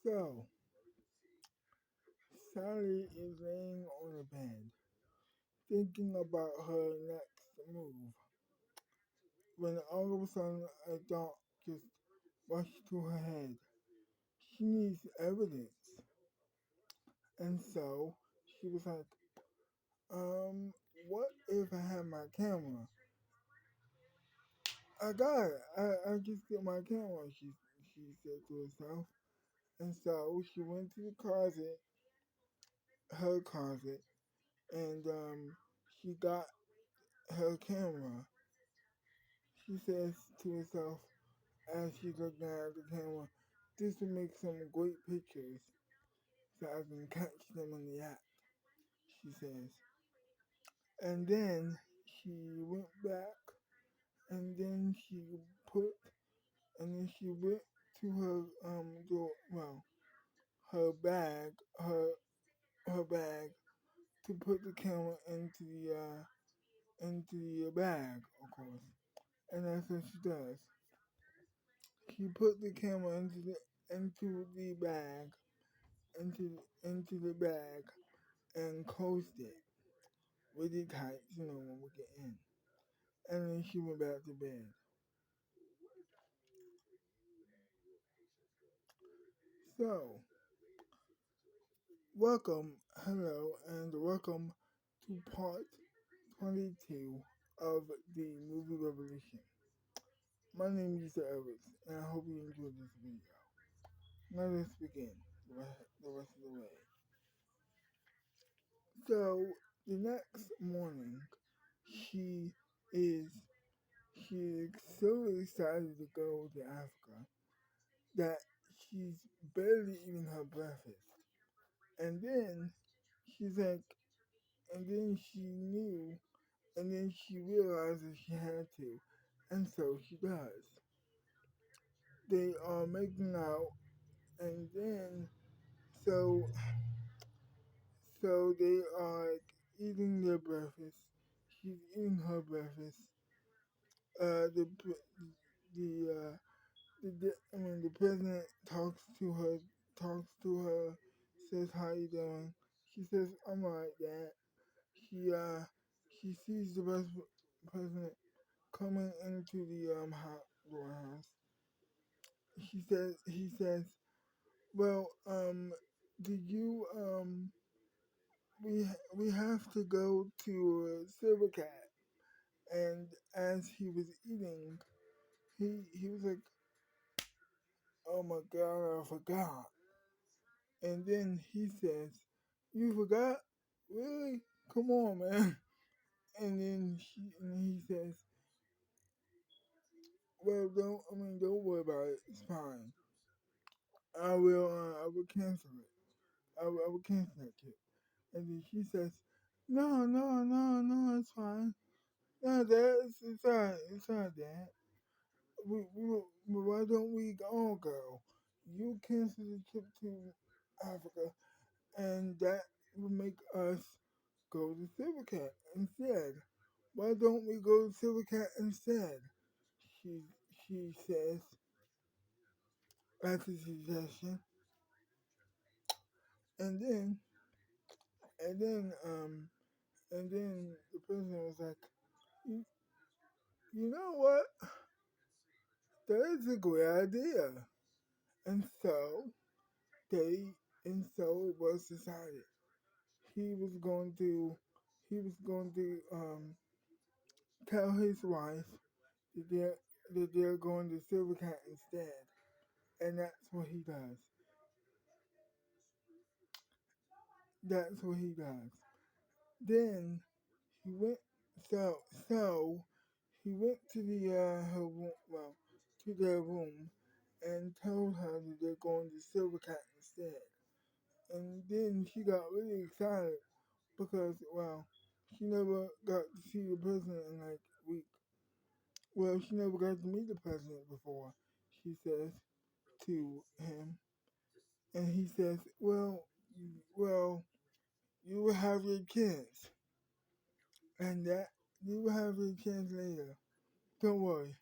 So, Sally is laying on the bed, thinking about her next move, when all of a sudden a thought just rushed to her head. She needs evidence. And so, she was like, what if I had my camera? I got it. I just get my camera, she said to herself. And so she went to the closet, her closet, and she got her camera. She says to herself as she's looking at the camera, this will make some great pictures so I can catch them in the act, she says. And then she went back and then put she went to her door, well, her bag to put the camera into the bag, of course. And that's what she does. She put the camera into the bag, into the bag, and closed it really tight, when we get in. And then she went back to bed. So, hello, and welcome to part 22 of the movie Revolution. My name is Lisa Evans, and I hope you enjoyed this video. Now let's begin the rest of the way. So, the next morning, she is she's so excited to go to Africa that she's barely eating her breakfast. And then she's like, and then she knew, and then she realizes she had to, and so she does. They are making out, and then so they are eating their breakfast. She's eating her breakfast. The the president talks to her, says how you doing. She says I'm alright, Dad. She uh she sees the president coming into the White House. He says, well, did you we have to go to Silver Cat. And as he was eating, he was like, oh my God, I forgot. And then he says, you forgot? Really? Come on, man. And he says, well, don't worry about it. It's fine. I will cancel it. I will cancel that trip. And then she says, no, it's fine. No, Dad, it's alright. It's alright, Dad. Why don't we all go? You cancel the trip to Africa, and that will make us go to Silvercat instead. Why don't we go to Silvercat instead? She she says as a suggestion, and then and then the president was like, you, you know what? That is a great idea. And so they so it was decided he was going to tell his wife that they're going to Silvercat instead, and that's what he does. That's what he does. Then he went so he went to the her room, well, to their room, and told her that they're going to Silvercat instead. And then she got really excited because, well, she never got to see the president in like a week. Well, she never got to meet the president before, she says to him. And he says, well, you will have your chance. And that you will have your chance later. Don't worry.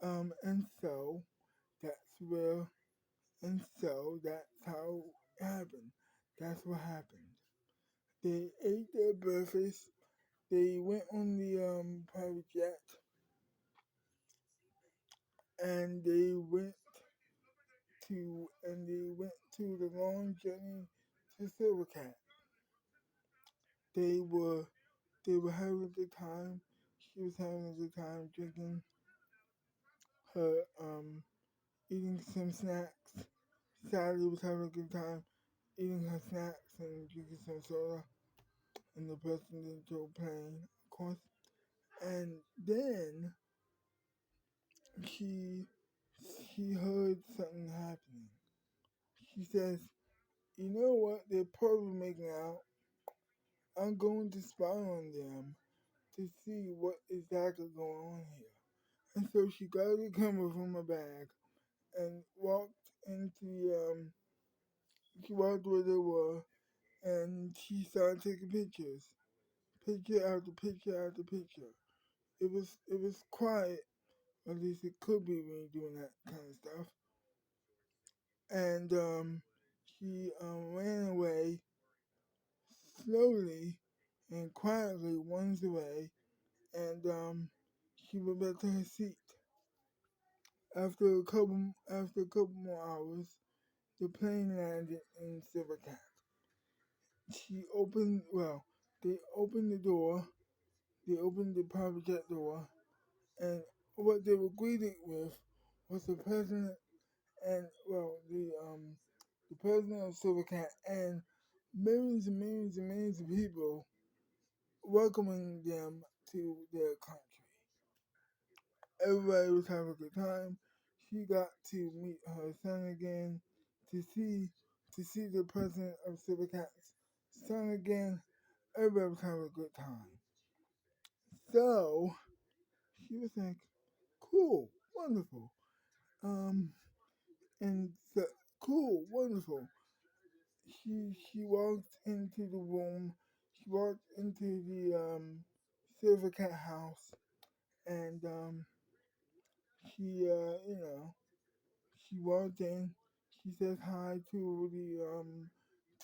And so that's where And so that's how it happened. That's what happened. They ate their breakfast. They went on the private jet, and they went to the long journey to Silvercat. They were they were having a good time. She was having a good time drinking her eating some snacks. Sally was having a good time eating her snacks and drinking some soda. And the president drove plane, of course. And then she she heard something happening. She says, "You know what? They're probably making out. I'm going to spy on them to see what exactly going on here." And so she got a camera from her bag and she walked where they were, and she started taking pictures, picture after picture after picture. It was quiet, at least it could be when you're doing that kind of stuff. And she ran away slowly and quietly, runs away, and she went back to her seat. After a couple more hours, the plane landed in Silvercat. She opened well, they opened the door, they opened the private jet door, and what they were greeted with was the president and the president of Silvercat and millions and millions and millions of people welcoming them to their country. Everybody was having a good time. She got to meet her son again, to see the president of Silvercat's son again. Everybody was having a good time. So she was like, "Cool, wonderful." Um, and so, cool, wonderful. She walked into the room. She walked into the Silvercat house, and she she walked in. She says hi to the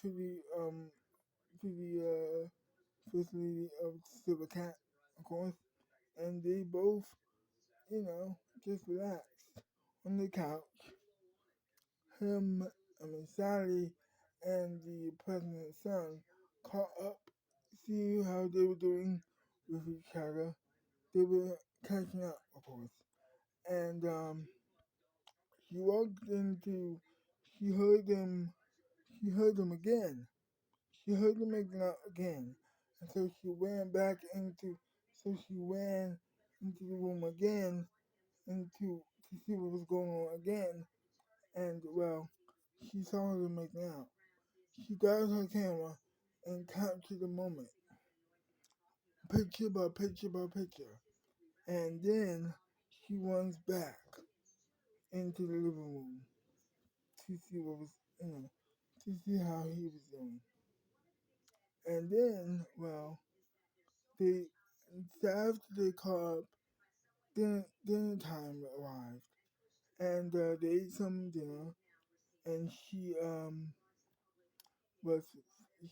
to the first lady of Silvercat, of course, and they both just relaxed on the couch. Sally and the president's son caught up, see how they were doing with each other. They were catching up, of course. And she walked into, she heard them, she heard them again. She heard them making out again. And so she ran into the room again, to see what was going on again. And well, she saw them making out. She grabbed her camera and captured the moment, picture by picture by picture. And then she runs back into the living room to see what was, to see how he was doing. And then, well, they, after they caught up, dinner time arrived. And they ate some dinner, and was,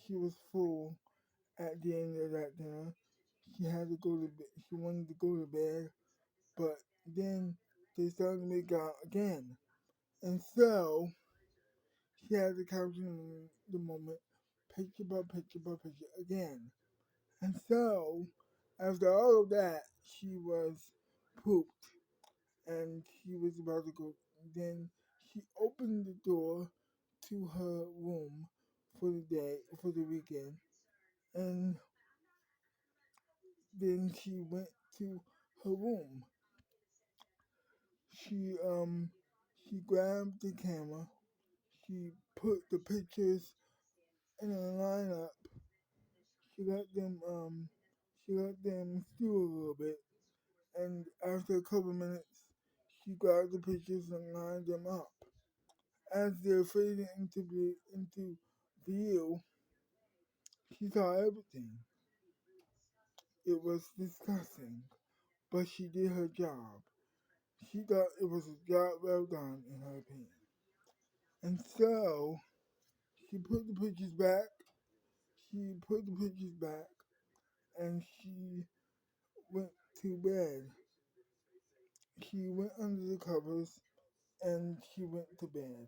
she was full at the end of that dinner. She had to go to bed. She wanted to go to bed, but then they started to make out again. And so she had to capture the moment, picture by picture by picture again. And so, after all of that, she was pooped and she was about to go. Then she opened the door to her room for the day, for the weekend, and then she went to her room. She she grabbed the camera. She put the pictures in a lineup. She let them stew a little bit, and after a couple minutes, she grabbed the pictures and lined them up. As they're fading into view, she saw everything. It was disgusting, but she did her job. She thought it was a job well done, in her opinion. And so she put the pictures back. She put the pictures back and she went to bed. She went under the covers and she went to bed.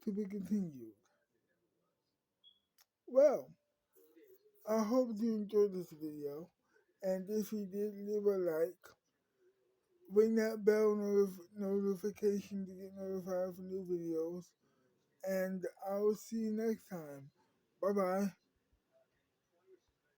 To be continued. Well, I hope you enjoyed this video. And if you did, leave a like. Ring that bell notification to get notified for new videos. And I will see you next time. Bye bye.